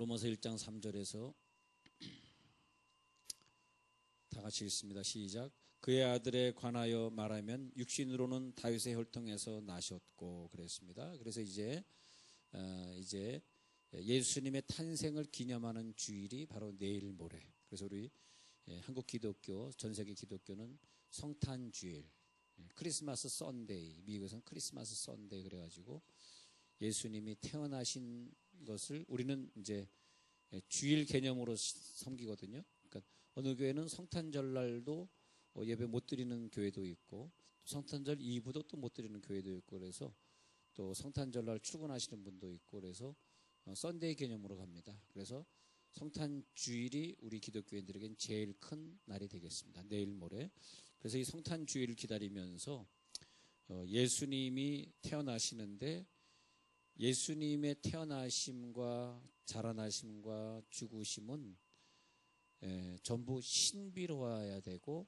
로마서 1장 3절에서 다 같이 읽습니다. 시작. 그의 아들에 관하여 말하면 육신으로는 다윗의 혈통에서 나셨고 그랬습니다. 그래서 이제 예수님의 탄생을 기념하는 주일이 바로 내일 모레. 그래서 우리 한국 기독교, 전 세계 기독교는 성탄 주일, 크리스마스 선데이, 미국에서는 크리스마스 선데이 그래가지고 예수님이 태어나신 것을 우리는 이제 주일 개념으로 섬기거든요. 그러니까 어느 교회는 성탄절날도 예배 못 드리는 교회도 있고 성탄절 이브도 또 못 드리는 교회도 있고 그래서 또 성탄절날 출근하시는 분도 있고 그래서 썬데이 개념으로 갑니다. 그래서 성탄 주일이 우리 기독교인들에겐 제일 큰 날이 되겠습니다. 내일 모레. 그래서 이 성탄 주일을 기다리면서 예수님이 태어나시는데 예수님의 태어나심과 자라나심과 죽으심은 전부 신비로워야 되고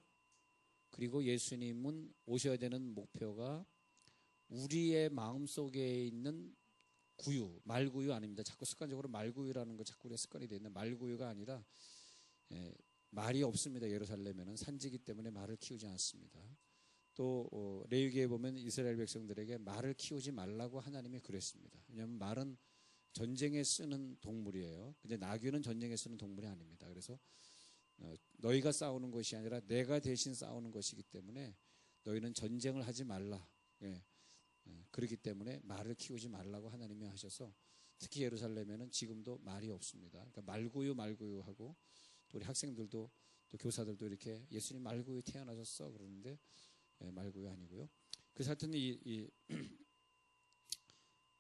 그리고 예수님은 오셔야 되는 목표가 우리의 마음속에 있는 구유, 말구유 아닙니다. 자꾸 습관적으로 말구유라는 거 자꾸 우리가 습관이 되어 있는 말구유가 아니라 말이 없습니다. 예루살렘에는 산지기 때문에 말을 키우지 않습니다. 또 레위기에 보면 이스라엘 백성들에게 말을 키우지 말라고 하나님이 그랬습니다. 왜냐하면 말은 전쟁에 쓰는 동물이에요. 근데 나귀는 전쟁에 쓰는 동물이 아닙니다. 그래서 너희가 싸우는 것이 아니라 내가 대신 싸우는 것이기 때문에 너희는 전쟁을 하지 말라. 그렇기 때문에 말을 키우지 말라고 하나님이 하셔서 특히 예루살렘에는 지금도 말이 없습니다. 그러니까 말구유하고 또 우리 학생들도 또 교사들도 이렇게 예수님 말구유 태어나셨어 그러는데 말구유 아니고요. 그래서 하여튼 이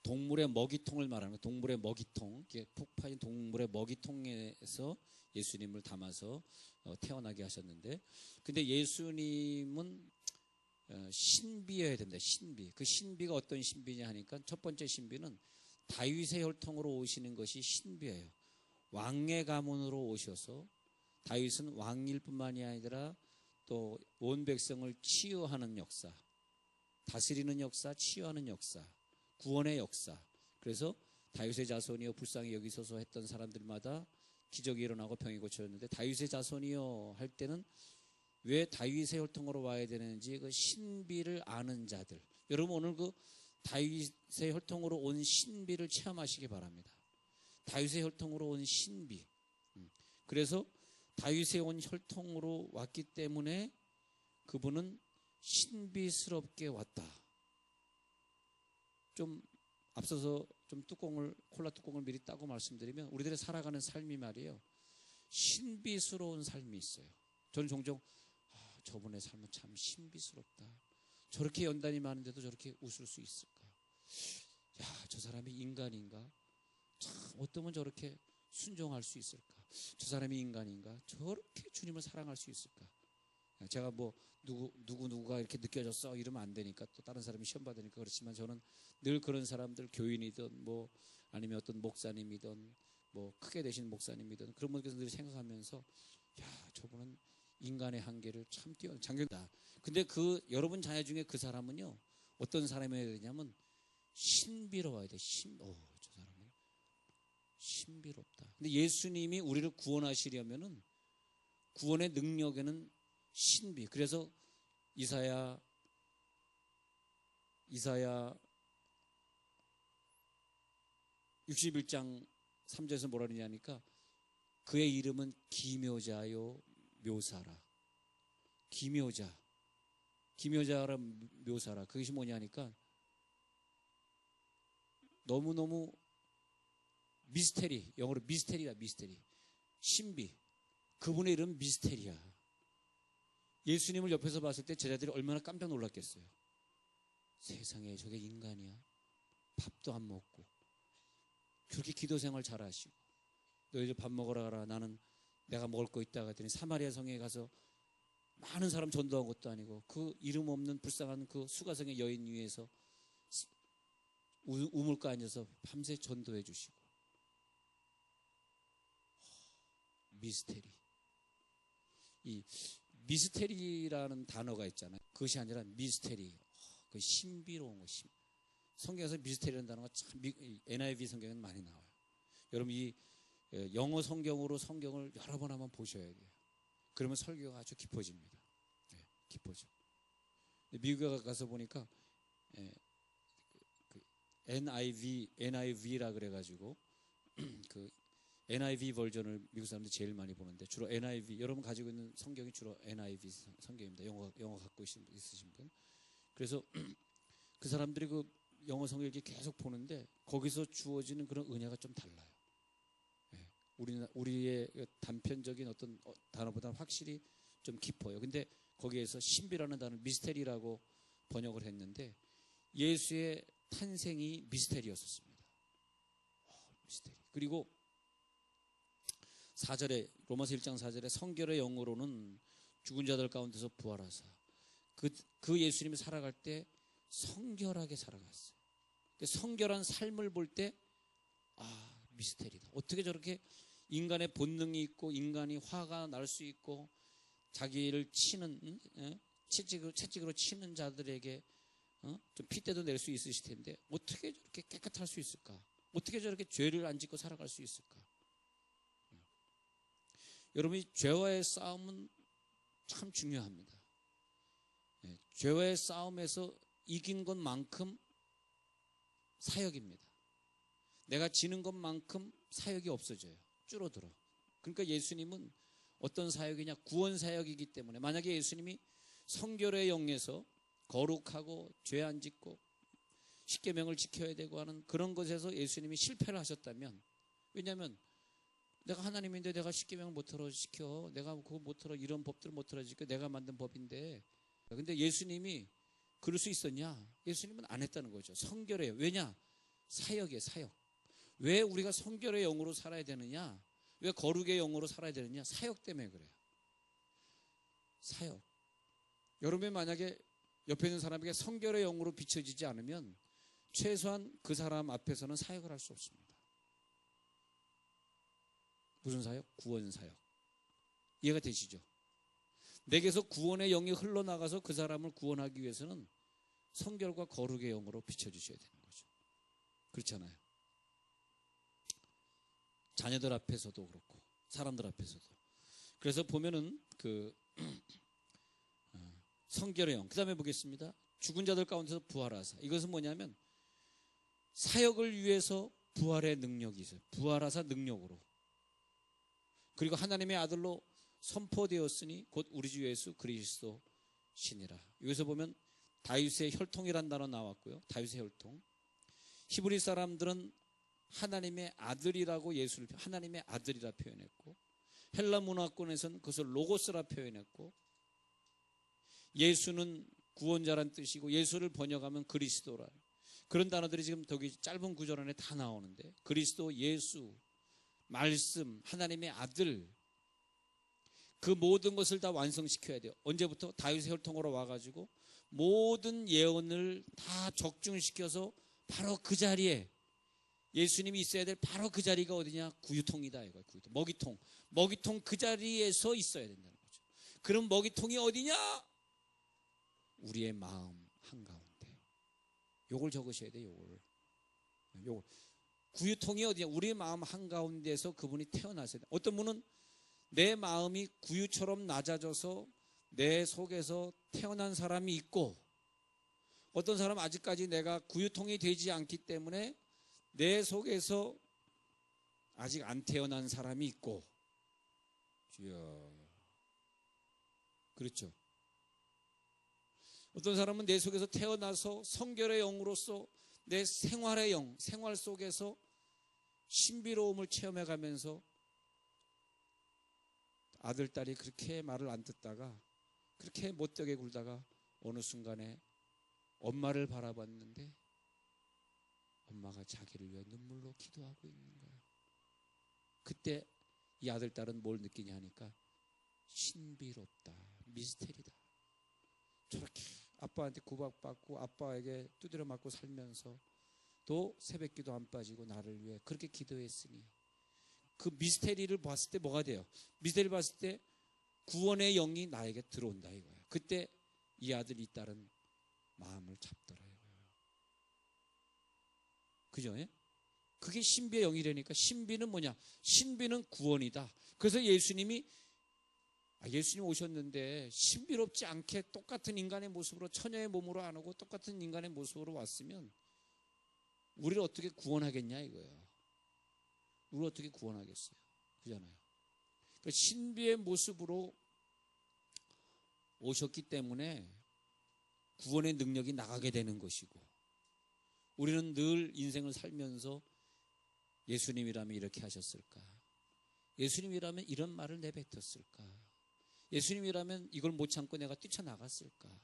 동물의 먹이통을 말하는 동물의 먹이통, 푹 파인 동물의 먹이통에서 예수님을 담아서 태어나게 하셨는데, 근데 예수님은 신비여야 됩니다. 신비. 그 신비가 어떤 신비냐 하니까 첫 번째 신비는 다윗의 혈통으로 오시는 것이 신비예요. 왕의 가문으로 오셔서 다윗은 왕일 뿐만이 아니라 또 온 백성을 치유하는 역사, 다스리는 역사, 치유하는 역사, 구원의 역사. 그래서 다윗의 자손이여 불쌍히 여기소서 했던 사람들마다 기적이 일어나고 병이 고쳐졌는데 다윗의 자손이여 할 때는 왜 다윗의 혈통으로 와야 되는지 그 신비를 아는 자들. 여러분 오늘 그 다윗의 혈통으로 온 신비를 체험하시기 바랍니다. 다윗의 혈통으로 온 신비. 그래서 다윗의 온 혈통으로 왔기 때문에 그분은 신비스럽게 왔다. 좀 앞서서 좀 콜라 뚜껑을 미리 따고 말씀드리면 우리들의 살아가는 삶이 말이에요. 신비스러운 삶이 있어요. 저는 종종 저분의 삶은 참 신비스럽다. 저렇게 연단이 많은데도 저렇게 웃을 수 있을까? 야, 저 사람이 인간인가? 참 어쩌면 저렇게 순종할 수 있을까? 저 사람이 인간인가? 저렇게 주님을 사랑할 수 있을까? 제가 뭐 누구가 이렇게 느껴졌어 이러면 안 되니까 또 다른 사람이 시험 받으니까 그렇지만 저는 늘 그런 사람들 교인이든 뭐 아니면 어떤 목사님이든 뭐 크게 되신 목사님이든 그런 분께서 늘 생각하면서 야, 저분은 인간의 한계를 참 뛰어난 장경다. 근데 그 여러분 자녀 중에 그 사람은요 어떤 사람이어야 되냐면 신비로워야 돼. 저 사람은 신비롭다. 근데 예수님이 우리를 구원하시려면은 구원의 능력에는 신비. 그래서 이사야 61장 3절에서 뭐라 그러냐니까 그의 이름은 기묘자요 묘사라. 기묘자라 묘사라. 그것이 뭐냐니까 너무너무 미스테리. 영어로 미스테리다. 미스테리. 신비. 그분의 이름은 미스테리야. 예수님을 옆에서 봤을 때 제자들이 얼마나 깜짝 놀랐겠어요. 세상에 저게 인간이야. 밥도 안 먹고 그렇게 기도 생활 잘하시고 너희들 밥 먹으러 가라. 나는 내가 먹을 거 있다 하더니 사마리아 성에 가서 많은 사람 전도한 것도 아니고 그 이름 없는 불쌍한 그 수가성의 여인 위에서 우물가 앉아서 밤새 전도해 주시고 미스테리. 이 미스테리라는 단어가 있잖아요. 그것이 아니라 미스테리. 그 신비로운 것. 성경에서 미스테리라는 단어가 참 NIV 성경에는 많이 나와요. 여러분 이 영어 성경으로 성경을 여러 번 한번 보셔야 돼요. 그러면 설교가 아주 깊어집니다. 깊어져. 미국에 가서 보니까 그 NIV라 그래가지고 그 NIV 버전을 미국 사람들이 제일 많이 보는데, 주로 NIV, 여러분 가지고 있는 성경이 주로 NIV 성경입니다. 영어 갖고 있으신 분. 그래서 그 사람들이 그 영어 성경을 이렇게 계속 보는데 거기서 주어지는 그런 은혜가 좀 달라요. 우리의 단편적인 어떤 단어보다는 확실히 좀 깊어요. 근데 거기에서 신비라는 단어, 미스테리라고 번역을 했는데, 예수의 탄생이 미스테리였었습니다. 미스테리. 그리고 4절에, 로마서 1장 4절에 성결의 영으로는 죽은 자들 가운데서 부활하사, 그 예수님이 살아갈 때 성결하게 살아갔어요. 성결한 삶을 볼 때 미스테리다. 어떻게 저렇게 인간의 본능이 있고 인간이 화가 날 수 있고 자기를 치는 채찍으로 치는 자들에게 좀 핏대도 낼 수 있으실 텐데 어떻게 저렇게 깨끗할 수 있을까? 어떻게 저렇게 죄를 안 짓고 살아갈 수 있을까? 여러분이 죄와의 싸움은 참 중요합니다. 죄와의 싸움에서 이긴 것만큼 사역입니다. 내가 지는 것만큼 사역이 없어져요. 줄어들어. 그러니까 예수님은 어떤 사역이냐? 구원 사역이기 때문에, 만약에 예수님이 성결의 영에서 거룩하고 죄 안 짓고 십계명을 지켜야 되고 하는 그런 것에서 예수님이 실패를 하셨다면, 왜냐하면 내가 하나님인데 내가 십계명을 못 틀어 지켜, 내가 그거 못 틀어, 이런 법들을 못 틀어 지켜, 내가 만든 법인데, 근데 예수님이 그럴 수 있었냐? 예수님은 안 했다는 거죠. 성결해요. 왜냐? 사역이에요. 사역. 왜 우리가 성결의 영으로 살아야 되느냐? 왜 거룩의 영으로 살아야 되느냐? 사역 때문에 그래요. 사역. 여러분이 만약에 옆에 있는 사람에게 성결의 영으로 비춰지지 않으면 최소한 그 사람 앞에서는 사역을 할 수 없습니다. 무슨 사역? 구원 사역. 이해가 되시죠? 내게서 구원의 영이 흘러나가서 그 사람을 구원하기 위해서는 성결과 거룩의 영으로 비춰주셔야 되는 거죠. 그렇잖아요. 자녀들 앞에서도 그렇고 사람들 앞에서도. 그래서 보면은 성결의 영. 그 다음에 보겠습니다. 죽은 자들 가운데서 부활하사. 이것은 뭐냐면 사역을 위해서 부활의 능력이 있어요. 부활하사 능력으로. 그리고 하나님의 아들로 선포되었으니 곧 우리 주 예수 그리스도 신이라. 여기서 보면 다윗의 혈통이란 단어 나왔고요. 다윗의 혈통. 히브리 사람들은 하나님의 아들이라고 예수를 하나님의 아들이라 표현했고, 헬라 문화권에서는 그것을 로고스라 표현했고, 예수는 구원자란 뜻이고 예수를 번역하면 그리스도라. 그런 단어들이 지금 여기 짧은 구절 안에 다 나오는데, 그리스도, 예수, 말씀, 하나님의 아들, 그 모든 것을 다 완성시켜야 돼요. 언제부터? 다윗의 혈통으로 와가지고 모든 예언을 다 적중시켜서 바로 그 자리에 예수님이 있어야 될 바로 그 자리가 어디냐? 구유통이다 이거예요. 구유통. 먹이통. 먹이통 그 자리에서 있어야 된다는 거죠. 그럼 먹이통이 어디냐? 우리의 마음 한가운데. 요걸 적으셔야 돼요. 요걸. 구유통이 어디냐? 우리의 마음 한가운데에서 그분이 태어나셔야 돼요. 어떤 분은 내 마음이 구유처럼 낮아져서 내 속에서 태어난 사람이 있고, 어떤 사람은 아직까지 내가 구유통이 되지 않기 때문에 내 속에서 아직 안 태어난 사람이 있고. 주여. 그렇죠. 어떤 사람은 내 속에서 태어나서 성결의 영으로서 내 생활의 영, 생활 속에서 신비로움을 체험해 가면서 아들, 딸이 그렇게 말을 안 듣다가 그렇게 못되게 굴다가 어느 순간에 엄마를 바라봤는데 엄마가 자기를 위해 눈물로 기도하고 있는 거예요. 그때 이 아들, 딸은 뭘 느끼냐 하니까 신비롭다, 미스테리다. 저렇게 아빠한테 구박받고 아빠에게 두드려 맞고 살면서 또 새벽기도 안 빠지고 나를 위해 그렇게 기도했으니, 그 미스테리를 봤을 때 뭐가 돼요? 미스테리를 봤을 때 구원의 영이 나에게 들어온다 이거예요. 그때 이 아들, 이 딸은 마음을 잡더라 이거예요. 그죠? 그게 신비의 영이라니까. 신비는 뭐냐? 신비는 구원이다. 그래서 예수님 오셨는데 신비롭지 않게 똑같은 인간의 모습으로, 처녀의 몸으로 안 오고 똑같은 인간의 모습으로 왔으면 우리를 어떻게 구원하겠냐 이거예요. 우리를 어떻게 구원하겠어요? 그잖아요. 그러니까 신비의 모습으로 오셨기 때문에 구원의 능력이 나가게 되는 것이고, 우리는 늘 인생을 살면서 예수님이라면 이렇게 하셨을까? 예수님이라면 이런 말을 내뱉었을까? 예수님이라면 이걸 못 참고 내가 뛰쳐나갔을까?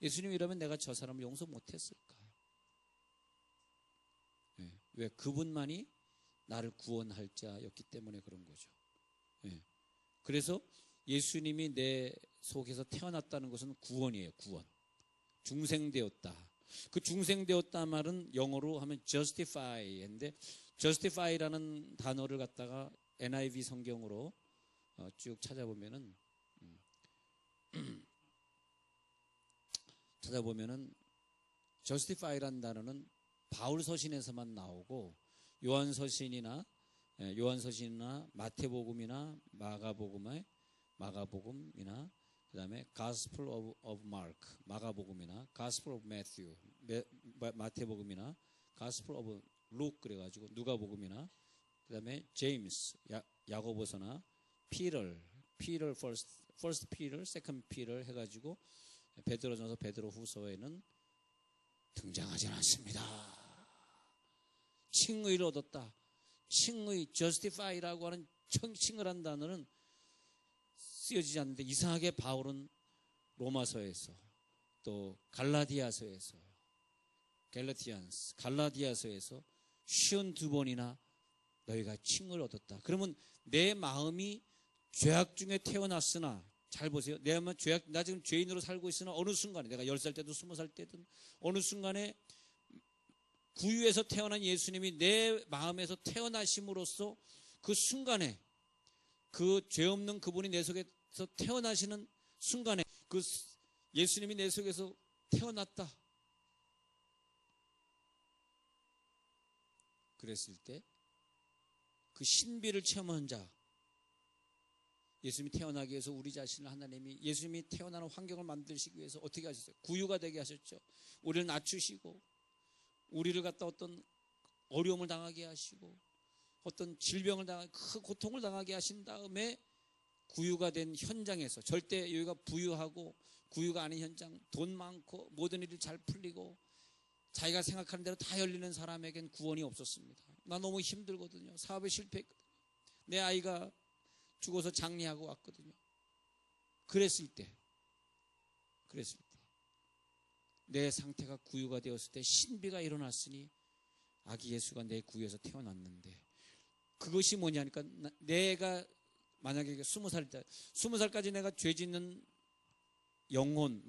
예수님이라면 내가 저 사람을 용서 못했을까? 왜? 그분만이 나를 구원할 자였기 때문에 그런 거죠. 그래서 예수님이 내 속에서 태어났다는 것은 구원이에요. 구원. 중생되었다. 그 중생되었다 말은 영어로 하면 justify인데, justify라는 단어를 갖다가 NIV 성경으로 쭉 찾아보면은 justify라는 단어는 바울 서신에서만 나오고, 요한서신이나 마태복음이나 마가복음이나 그다음에 Gospel of Mark, 마가복음이나 Gospel of Matthew, 마태복음이나 Gospel of Luke 그래가지고 누가복음이나 그다음에 제임스, 야고보서나 Peter first Peter, second Peter 해가지고 베드로전서, 베드로후서에는 등장하지 않습니다. 칭의를 얻었다. 칭의, justify라고 하는 칭을 한 단어는 쓰여지지 않는데, 이상하게 바울은 로마서에서, 또 갈라디아서에서, 갈라디아서에서 52번이나 너희가 칭을 얻었다. 그러면 내 마음이 죄악 중에 태어났으나, 잘 보세요. 나 지금 죄인으로 살고 있으나 어느 순간에, 내가 10살 때든 20살 때든 어느 순간에 구유에서 태어난 예수님이 내 마음에서 태어나심으로써 그 순간에, 그 죄 없는 그분이 내 속에서 태어나시는 순간에, 그 예수님이 내 속에서 태어났다. 그랬을 때 그 신비를 체험한 자, 예수님이 태어나기 위해서 우리 자신을 하나님이, 예수님이 태어나는 환경을 만드시기 위해서 어떻게 하셨어요? 구유가 되게 하셨죠. 우리를 낮추시고, 우리를 갖다 어떤 어려움을 당하게 하시고, 어떤 질병을 당하게, 큰 고통을 당하게 하신 다음에 구유가 된 현장에서, 절대 여기가 부유하고 구유가 아닌 현장, 돈 많고 모든 일이 잘 풀리고 자기가 생각하는 대로 다 열리는 사람에겐 구원이 없었습니다. 나 너무 힘들거든요. 사업에 실패했거든요. 내 아이가 죽어서 장례하고 왔거든요. 그랬을 때 내 상태가 구유가 되었을 때 신비가 일어났으니, 아기 예수가 내 구유에서 태어났는데, 그것이 뭐냐니까, 내가 만약에 20살까지 내가 죄 짓는 영혼이고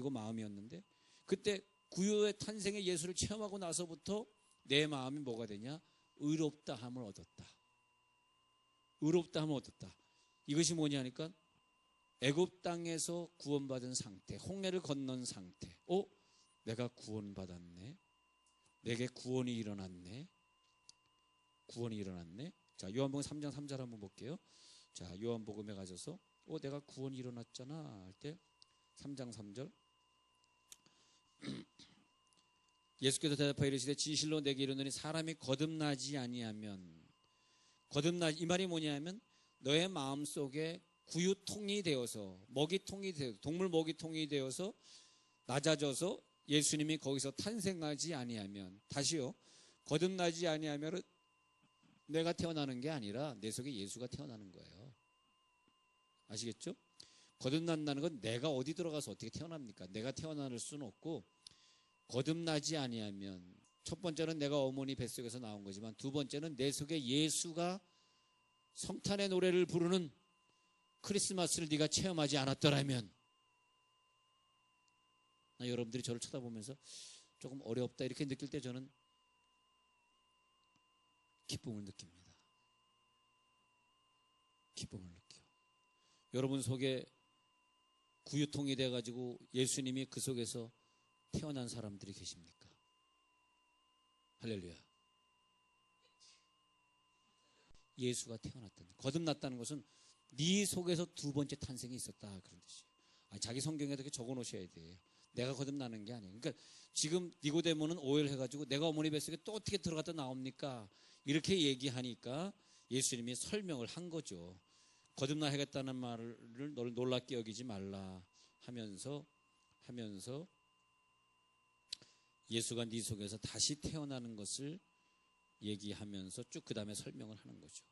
마음이었는데, 그때 구유의 탄생의 예수를 체험하고 나서부터 내 마음이 뭐가 되냐? 의롭다 함을 얻었다. 이것이 뭐냐니까, 애굽 땅에서 구원받은 상태, 홍해를 건넌 상태. 내가 구원받았네. 내게 구원이 일어났네. 자, 요한복음 3장 3절 한번 볼게요. 자, 요한복음에 가셔서 내가 구원이 일어났잖아 할 때 3장 3절. 예수께서 대답하여 이르시되 진실로 내게 이르노니 사람이 거듭나지 아니하면, 이 말이 뭐냐면, 너의 마음속에 구유통이 되어서, 먹이통이 되어서, 동물 먹이통이 되어서 낮아져서 예수님이 거기서 탄생하지 아니하면, 다시요, 거듭나지 아니하면 내가 태어나는 게 아니라 내 속에 예수가 태어나는 거예요. 아시겠죠? 거듭난다는 건 내가 어디 들어가서 어떻게 태어납니까? 내가 태어날 수는 없고, 거듭나지 아니하면, 첫 번째는 내가 어머니 뱃속에서 나온 거지만, 두 번째는 내 속에 예수가 성탄의 노래를 부르는 크리스마스를 네가 체험하지 않았더라면, 여러분들이 저를 쳐다보면서 조금 어렵다 이렇게 느낄 때 저는 기쁨을 느낍니다. 기쁨을 느껴. 여러분 속에 구유통이 돼가지고 예수님이 그 속에서 태어난 사람들이 계십니까? 할렐루야. 예수가 태어났다는, 거듭났다는 것은 네 속에서 두 번째 탄생이 있었다, 그런 뜻이에요. 자기 성경에 이렇게 적어 놓으셔야 돼요. 내가 거듭나는 게 아니에요. 그러니까 지금 니고데모는 오해를 해가지고 내가 어머니 뱃속에 또 어떻게 들어갔다 나옵니까? 이렇게 얘기하니까 예수님이 설명을 한 거죠. 거듭나야겠다는 말을 너를 놀랍게 여기지 말라 하면서 예수가 네 속에서 다시 태어나는 것을 얘기하면서 쭉 그 다음에 설명을 하는 거죠.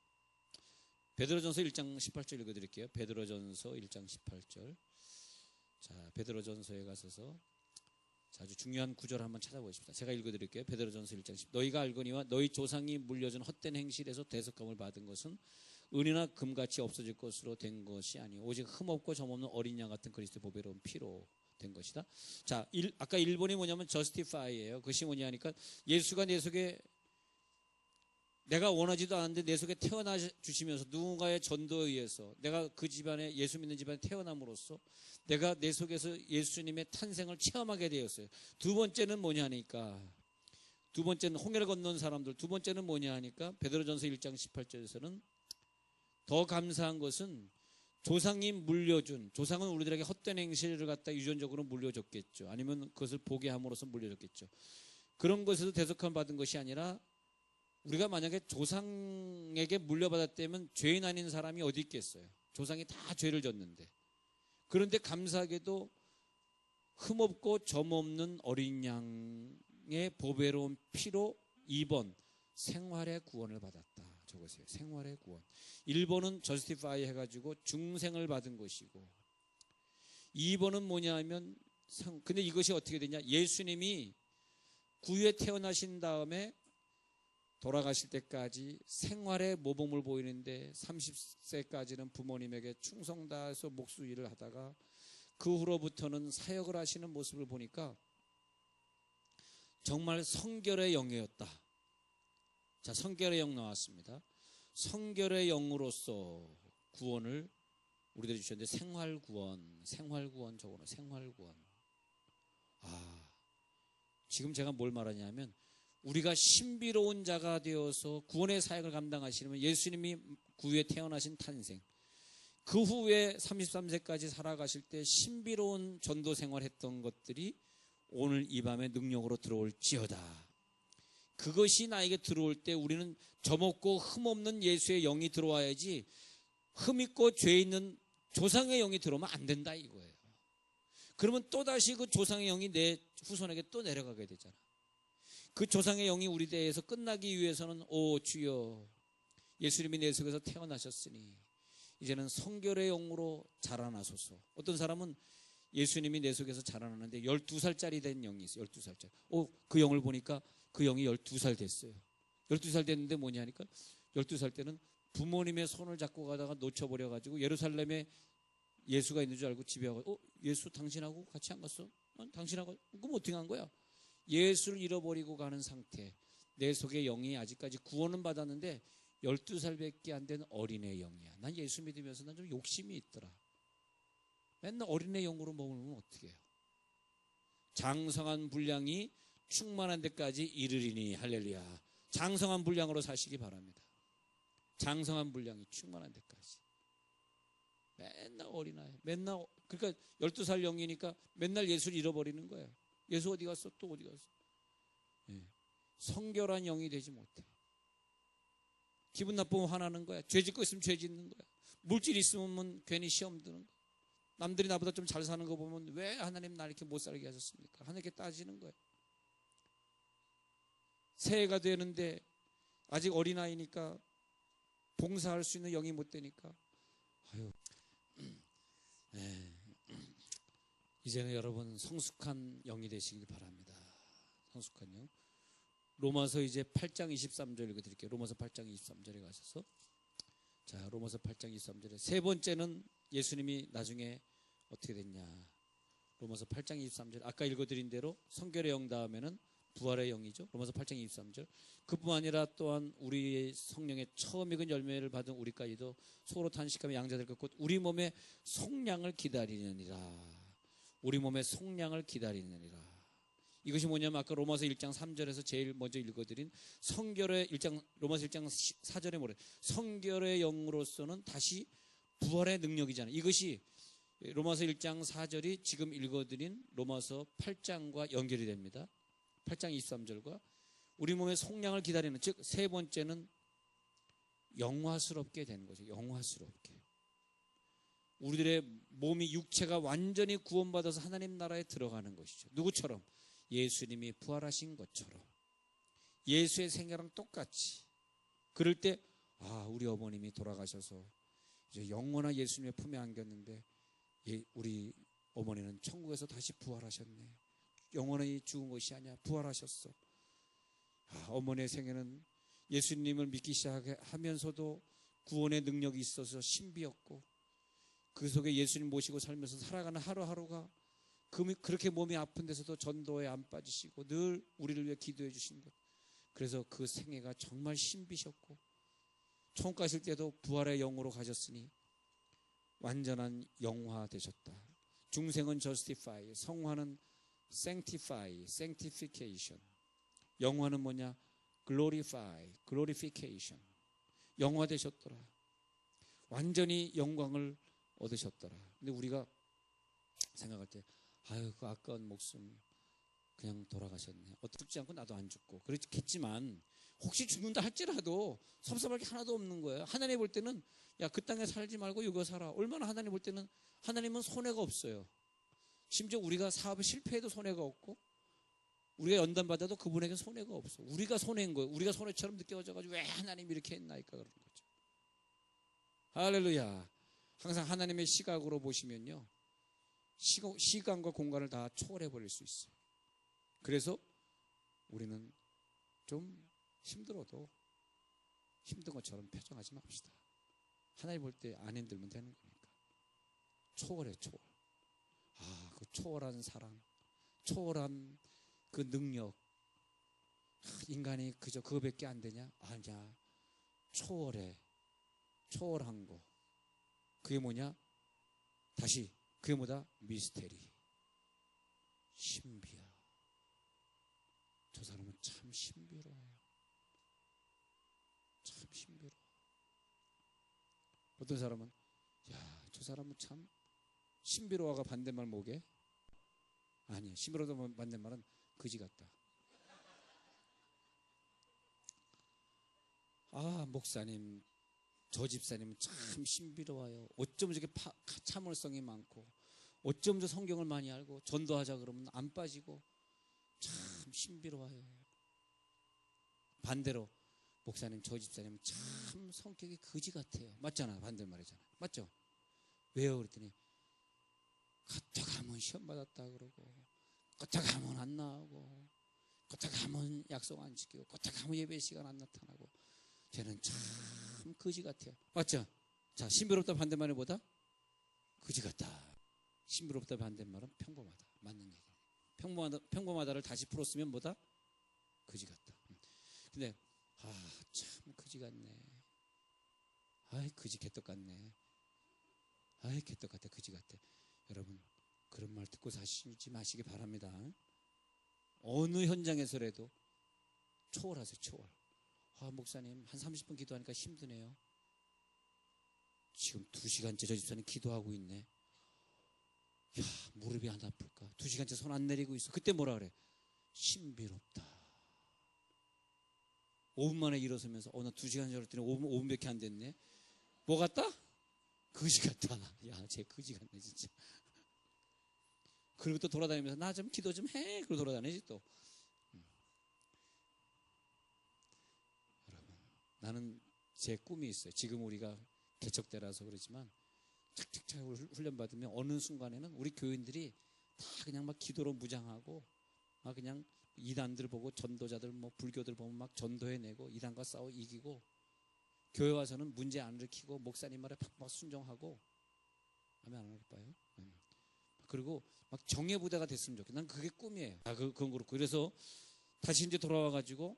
베드로전서 1장 18절 읽어드릴게요. 베드로전서 1장 18절. 자, 베드로전서에 가서서 아주 중요한 구절 한번 찾아보십시다. 제가 읽어드릴게요. 베드로전서 1장 10. 너희가 알거니와 너희 조상이 물려준 헛된 행실에서 대속감을 받은 것은 은이나 금같이 없어질 것으로 된 것이 아니오 오직 흠없고 점없는 어린 양 같은 그리스도의 보배로운 피로 된 것이다. 자, 아까 1번이 뭐냐면 justify예요. 그것이 뭐냐 하니까 예수가 내 속에, 내가 원하지도 않았는데 내 속에 태어나 주시면서 누군가의 전도에 의해서 내가 그 집안에, 예수 믿는 집안에 태어남으로써 내가 내 속에서 예수님의 탄생을 체험하게 되었어요. 두 번째는 뭐냐 하니까, 두 번째는 홍해를 건넌 사람들, 두 번째는 뭐냐 하니까 베드로전서 1장 18절에서는 더 감사한 것은 조상이 물려준, 조상은 우리들에게 헛된 행실을 갖다 유전적으로 물려줬겠죠. 아니면 그것을 보게 함으로써 물려줬겠죠. 그런 것에서 대속함 받은 것이 아니라 우리가 만약에 조상에게 물려받았다면 죄인 아닌 사람이 어디 있겠어요. 조상이 다 죄를 졌는데. 그런데 감사하게도 흠없고 점없는 어린 양의 보배로운 피로 2번 생활의 구원을 받았다. 적으세요. 생활의 구원. 1번은 justify 해가지고 중생을 받은 것이고, 2번은 뭐냐 하면, 근데 이것이 어떻게 되냐, 예수님이 구유에 태어나신 다음에 돌아가실 때까지 생활의 모범을 보이는데 30세까지는 부모님에게 충성 다해서 목수 일을 하다가 그 후로부터는 사역을 하시는 모습을 보니까 정말 성결의 영이었다. 자, 성결의 영 나왔습니다. 성결의 영으로서 구원을 우리들이 주셨는데, 생활구원 적어놓은 생활구원. 지금 제가 뭘 말하냐면, 우리가 신비로운 자가 되어서 구원의 사역을 감당하시려면 예수님이 구유에 태어나신 탄생, 그 후에 33세까지 살아가실 때 신비로운 전도 생활했던 것들이 오늘 이 밤에 능력으로 들어올지어다. 그것이 나에게 들어올 때 우리는 점없고 흠없는 예수의 영이 들어와야지, 흠있고 죄 있는 조상의 영이 들어오면 안 된다 이거예요. 그러면 또다시 그 조상의 영이 내 후손에게 또 내려가게 되잖아. 그 조상의 영이 우리 대해서 끝나기 위해서는, 오 주여, 예수님이 내 속에서 태어나셨으니 이제는 성결의 영으로 자라나소서. 어떤 사람은 예수님이 내 속에서 자라나는데 12살짜리 된 영이 있어요. 12살짜리. 그 영을 보니까 그 영이 12살 됐어요. 12살 됐는데 뭐냐 하니까 12살 때는 부모님의 손을 잡고 가다가 놓쳐버려가지고 예루살렘에 예수가 있는 줄 알고 집에 와서, 예수 당신하고 같이 안 갔어? 당신하고, 그럼 어떻게 한 거야? 예수를 잃어버리고 가는 상태. 내 속의 영이 아직까지 구원은 받았는데 12살밖에 안 된 어린애 영이야. 난 예수 믿으면서 난 좀 욕심이 있더라. 맨날 어린애 영으로 머물면 어떻게 해요? 장성한 분량이 충만한 데까지 이르리니, 할렐루야. 장성한 분량으로 사시기 바랍니다. 장성한 분량이 충만한 데까지. 맨날 어린아이, 그러니까 12살 영이니까 맨날 예수를 잃어버리는 거예요. 예수 어디 갔어? 또 어디 갔어? 성결한 영이 되지 못해. 기분 나쁘면 화나는 거야. 죄 짓고 있으면 죄 짓는 거야. 물질 있으면 괜히 시험 드는 거야. 남들이 나보다 좀 잘 사는 거 보면 왜 하나님 날 이렇게 못 살게 하셨습니까? 하나님께 따지는 거야. 새해가 되는데 아직 어린아이니까 봉사할 수 있는 영이 못 되니까, 이제는 여러분 성숙한 영이 되시길 바랍니다. 성숙한 영. 로마서 이제 8장 23절 읽어드릴게요. 로마서 8장 23절에 가셔서, 자, 로마서 8장 23절에 세 번째는 예수님이 나중에 어떻게 됐냐. 로마서 8장 23절, 아까 읽어드린 대로 성결의 영 다음에는 부활의 영이죠. 로마서 8장 23절. 그뿐만 아니라 또한 우리의 성령의 처음 익은 열매를 받은 우리까지도 소로 탄식하며 양자될 것 곧 우리 몸의 속량을 기다리느니라. 우리 몸의 속량을 기다리느니라. 이것이 뭐냐면 아까 로마서 1장 3절에서 제일 먼저 읽어드린 성결의 1장, 로마서 1장 4절에 뭐래? 성결의 영으로서는 다시 부활의 능력이잖아요. 이것이 로마서 1장 4절이 지금 읽어드린 로마서 8장과 연결이 됩니다. 8장 23절과 우리 몸의 속량을 기다리는, 즉 세 번째는 영화스럽게 되는 거죠. 영화스럽게. 우리들의 몸이, 육체가 완전히 구원받아서 하나님 나라에 들어가는 것이죠. 누구처럼? 예수님이 부활하신 것처럼. 예수의 생애랑 똑같이. 그럴 때 우리 어머님이 돌아가셔서 이제 영원한 예수님의 품에 안겼는데 우리 어머니는 천국에서 다시 부활하셨네. 영원히 죽은 것이 아니야. 부활하셨어. 어머니의 생애는 예수님을 믿기 시작하면서도 구원의 능력이 있어서 신비였고, 그 속에 예수님 모시고 살면서 살아가는 하루하루가 그렇게 몸이 아픈 데서도 전도에 안 빠지시고 늘 우리를 위해 기도해 주신 것. 그래서 그 생애가 정말 신비셨고, 천국 가실 때도 부활의 영으로 가셨으니 완전한 영화 되셨다. 중생은 justify, 성화는 sanctify, sanctification. 영화는 뭐냐? glorify, glorification. 영화 되셨더라. 완전히 영광을 얻으셨더라. 근데 우리가 생각할 때 그 아까운 목숨 그냥 돌아가셨네. 죽지 않고 나도 안 죽고 그렇겠지만 혹시 죽는다 할지라도 섭섭할 게 하나도 없는 거예요. 하나님 볼 때는 그 땅에 살지 말고 여기 살아. 얼마나 하나님 볼 때는, 하나님은 손해가 없어요. 심지어 우리가 사업에 실패해도 손해가 없고 우리가 연단받아도 그분에게 손해가 없어. 우리가 손해인 거예요. 우리가 손해처럼 느껴져가지고 왜 하나님이 이렇게 했나이까 그러는 거죠. 할렐루야. 항상 하나님의 시각으로 보시면요, 시간과 공간을 다 초월해 버릴 수 있어요. 그래서 우리는 좀 힘들어도 힘든 것처럼 표정하지 맙시다. 하나님 볼 때 안 힘들면 되는 거니까. 초월해, 초월. 그 초월한 사랑, 초월한 그 능력. 인간이 그저 그거밖에 안 되냐? 아니야. 초월해. 초월한 거. 그게 뭐냐? 다시 그게 뭐다? 미스테리. 신비야. 저 사람은 참 신비로워요. 참 신비로워. 어떤 사람은 저 사람은 참 신비로워가 반대말 뭐게? 아니야. 신비로워가 반대말은 거지 같다. 목사님, 저 집사님은 참 신비로워요. 어쩜 저렇게 참을성이 많고, 어쩜 저 성경을 많이 알고, 전도하자 그러면 안 빠지고 참 신비로워요. 반대로 목사님, 저 집사님은 참 성격이 거지 같아요. 맞잖아. 반대말이잖아. 맞죠? 왜요? 그랬더니 껐다가면 시험 받았다 그러고, 껐다가면 안 나오고, 껐다가면 약속 안 지키고, 껐다가면 예배 시간 안 나타나고, 쟤는 참 거지 같아요. 맞죠? 자, 신비롭다 반대말이 뭐다? 거지 같다. 신비롭다 반대말은 평범하다. 맞는 얘기. 평범하다를 다시 풀었으면 뭐다? 거지 같다. 근데 참 거지 같네. 거지 개떡 같네. 개떡 같아. 거지 같아. 여러분, 그런 말 듣고 사시지 마시기 바랍니다. 어느 현장에서라도 초월하세요. 초월. 목사님 한 30분 기도하니까 힘드네요. 지금 2시간째 저 집사님 기도하고 있네. 무릎이 안 아플까? 2시간째 손 안 내리고 있어. 그때 뭐라 그래? 신비롭다. 5분 만에 일어서면서 나 2시간 전에 5분밖에 안 됐네. 뭐 같다? 거지 같다. 쟤 거지 같네 진짜. 그리고 또 돌아다니면서 나 좀 기도 좀 해. 그러고 돌아다니지 또. 여러분, 나는 제 꿈이 있어요. 지금 우리가 개척대라서 그러지만 착착착 훈련받으면 어느 순간에는 우리 교인들이 다 그냥 막 기도로 무장하고 막 그냥 이단들 보고 전도자들 불교들 보면 막 전도해내고 이단과 싸워 이기고, 교회 와서는 문제 안 일으키고 목사님 말에 팍팍 순종하고. 아멘 안 할까요? 그리고 막 정예부대가 됐으면 좋겠어. 난 그게 꿈이에요. 그건 그렇고. 그래서 다시 이제 돌아와가지고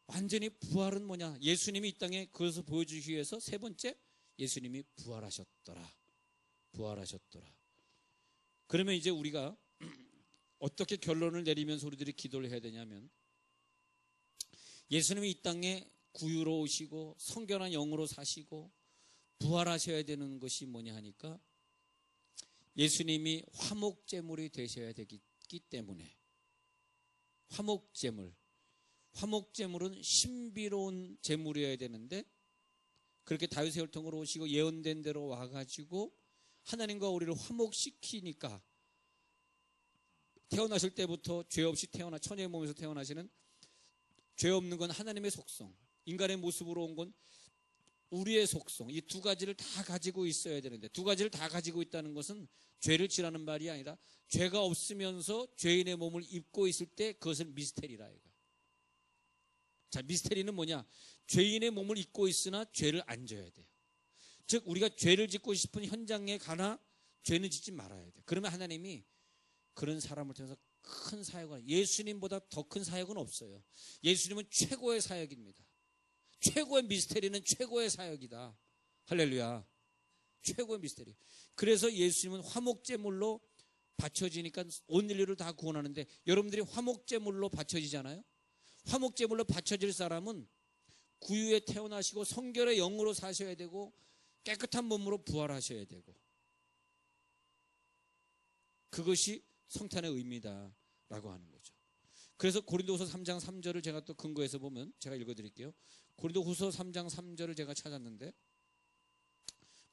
완전히 부활은 뭐냐? 예수님이 이 땅에 그것을 보여주기 위해서 세 번째, 예수님이 부활하셨더라. 부활하셨더라. 그러면 이제 우리가 어떻게 결론을 내리면서 우리들이 기도를 해야 되냐면, 예수님이 이 땅에 구유로 오시고 성결한 영으로 사시고 부활하셔야 되는 것이 뭐냐 하니까, 예수님이 화목제물이 되셔야 되기 때문에, 화목제물은 신비로운 제물이어야 되는데, 그렇게 다윗의 혈통으로 오시고 예언된 대로 와가지고 하나님과 우리를 화목시키니까, 태어나실 때부터 죄 없이 천의 몸에서 태어나시는, 죄 없는 건 하나님의 속성, 인간의 모습으로 온 건 우리의 속성, 이 두 가지를 다 가지고 있어야 되는데, 두 가지를 다 가지고 있다는 것은 죄를 지라는 말이 아니라, 죄가 없으면서 죄인의 몸을 입고 있을 때 그것을 미스테리라 이거. 자, 미스테리는 뭐냐? 죄인의 몸을 입고 있으나 죄를 안 져야 돼요. 즉, 우리가 죄를 짓고 싶은 현장에 가나 죄는 짓지 말아야 돼요. 그러면 하나님이 그런 사람을 통해서 큰 사역을, 예수님보다 더 큰 사역은 없어요. 예수님은 최고의 사역입니다. 최고의 미스테리는 최고의 사역이다. 할렐루야. 최고의 미스테리. 그래서 예수님은 화목제물로 바쳐지니까 온 인류를 다 구원하는데, 여러분들이 화목제물로 바쳐지잖아요. 화목제물로 바쳐질 사람은 구유에 태어나시고 성결의 영으로 사셔야 되고 깨끗한 몸으로 부활하셔야 되고, 그것이 성탄의 의미다라고 하는 거죠. 그래서 고린도후서 3장 3절을 제가 또 근거해서 보면, 제가 읽어드릴게요. 고린도후서 3장 3절을 제가 찾았는데,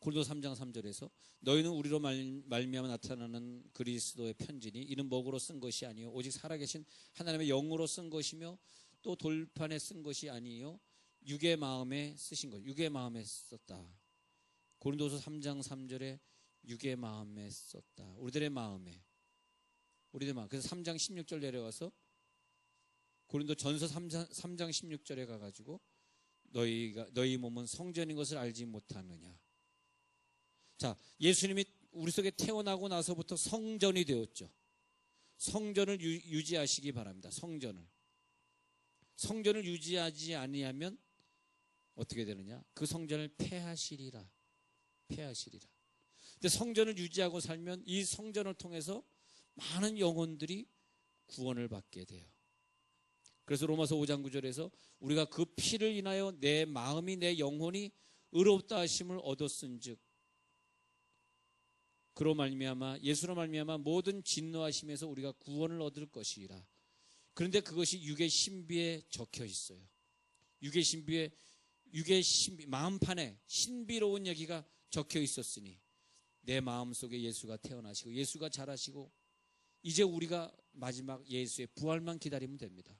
고린도서 3장 3절에서 너희는 우리로 말미암아 나타나는 그리스도의 편지니 이는 먹으로 쓴 것이 아니요 오직 살아계신 하나님의 영으로 쓴 것이며 또 돌판에 쓴 것이 아니요 육의 마음에 쓰신 것. 육의 마음에 썼다. 고린도서 3장 3절에 육의 마음에 썼다. 우리들의 마음에. 그래서 3장 16절 내려가서 고린도 전서 3장 16절에 가가지고 너희 몸은 성전인 것을 알지 못하느냐. 자, 예수님이 우리 속에 태어나고 나서부터 성전이 되었죠. 성전을 유지하시기 바랍니다. 성전을 유지하지 아니하면 어떻게 되느냐? 그 성전을 폐하시리라. 근데 성전을 유지하고 살면 이 성전을 통해서 많은 영혼들이 구원을 받게 돼요. 그래서 로마서 5장 9절에서 우리가 그 피를 인하여 내 마음이 내 영혼이 의롭다 하심을 얻었은즉 그로 말미암아 예수로 말미암아 모든 진노하심에서 우리가 구원을 얻을 것이라. 그런데 그것이 육의 신비에 적혀 있어요. 육의 신비 마음판에 신비로운 얘기가 적혀 있었으니 내 마음속에 예수가 태어나시고 예수가 자라시고 이제 우리가 마지막 예수의 부활만 기다리면 됩니다.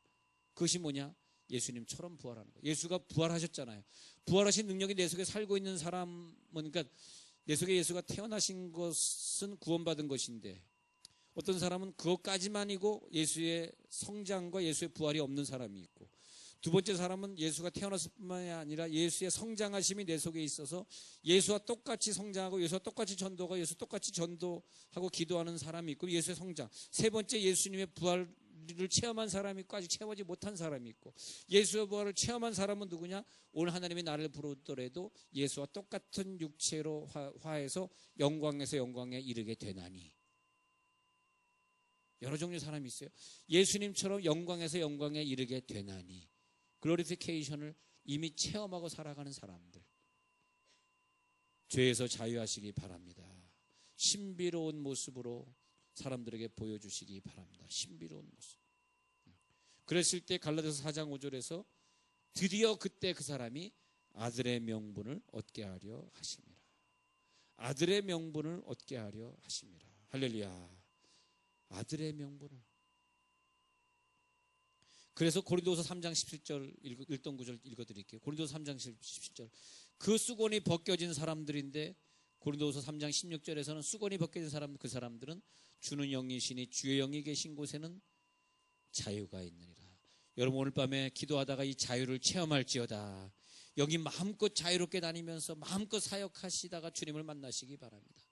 그것이 뭐냐? 예수님처럼 부활하는 거예요. 예수가 부활하셨잖아요. 부활하신 능력이 내 속에 살고 있는 사람은, 그러니까 내 속에 예수가 태어나신 것은 구원받은 것인데, 어떤 사람은 그것까지만이고 예수의 성장과 예수의 부활이 없는 사람이 있고, 두 번째 사람은 예수가 태어났을 뿐만이 아니라 예수의 성장하심이 내 속에 있어서 예수와 똑같이 성장하고 예수와 똑같이 전도하고 예수 똑같이 전도하고 기도하는 사람이 있고, 예수의 성장. 세 번째, 예수님의 부활을 체험한 사람이 있고 아직 체험하지 못한 사람이 있고, 예수의 부활을 체험한 사람은 누구냐? 오늘 하나님이 나를 부르더라도 예수와 똑같은 육체로 화해서 영광에서 영광에 이르게 되나니. 여러 종류의 사람이 있어요. 예수님처럼 영광에서 영광에 이르게 되나니, 글로리피케이션을 이미 체험하고 살아가는 사람들, 죄에서 자유하시기 바랍니다. 신비로운 모습으로 사람들에게 보여주시기 바랍니다. 신비로운 모습. 그랬을 때 갈라디아서 4장 5절에서 드디어 그때 그 사람이 아들의 명분을 얻게 하려 하심이라. 아들의 명분을 얻게 하려 하심이라. 할렐루야. 아들의 명분을. 그래서 고린도서 3장 17절 읽던 구절 읽어드릴게요. 고린도서 3장 17절. 그 수건이 벗겨진 사람들인데, 고린도서 3장 16절에서는 수건이 벗겨진 사람, 그 사람들은 주는 영이시니 주의 영이 계신 곳에는 자유가 있느니라. 여러분, 오늘 밤에 기도하다가 이 자유를 체험할지어다. 여기 마음껏 자유롭게 다니면서 마음껏 사역하시다가 주님을 만나시기 바랍니다.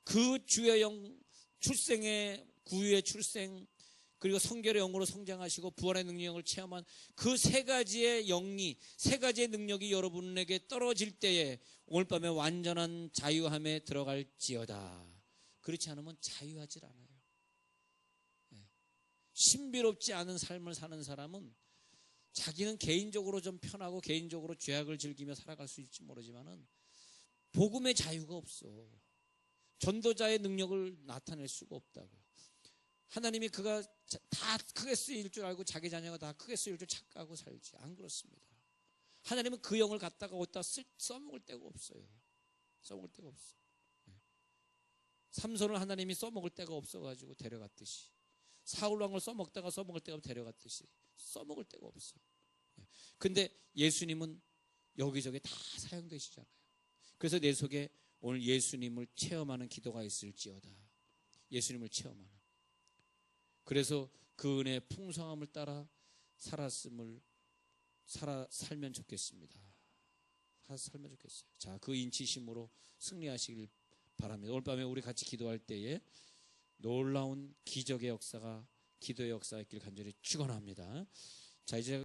그 주의 영, 출생의 구유의 출생, 그리고 성결의 영으로 성장하시고 부활의 능력을 체험한 그 세 가지의 영이, 세 가지의 능력이 여러분에게 떨어질 때에 오늘 밤에 완전한 자유함에 들어갈지어다. 그렇지 않으면 자유하질 않아요. 신비롭지 않은 삶을 사는 사람은 자기는 개인적으로 좀 편하고 개인적으로 죄악을 즐기며 살아갈 수 있을지 모르지만은 복음의 자유가 없어. 전도자의 능력을 나타낼 수가 없다고요. 하나님이 그가 다 크게 쓰일 줄 알고 자기 자녀가 다 크게 쓰일 줄 착각하고 살지. 안 그렇습니다. 하나님은 그 영을 갖다가 어디다 써먹을 데가 없어요. 써먹을 데가 없어. 삼손을 하나님이 써먹을 데가 없어가지고 데려갔듯이, 사울 왕을 써먹다가 써먹을 데가 없어 데려갔듯이 써먹을 데가 없어. 근데 예수님은 여기저기 다 사용되시잖아요. 그래서 내 속에 오늘 예수님을 체험하는 기도가 있을지어다. 예수님을 체험하는. 그래서 그 은혜의 풍성함을 따라 살면 좋겠습니다. 살면 좋겠어요. 자, 그 인치심으로 승리하시길 바랍니다. 오늘 밤에 우리 같이 기도할 때에 놀라운 기적의 역사가, 기도의 역사가 있길 간절히 축원합니다. 자, 이제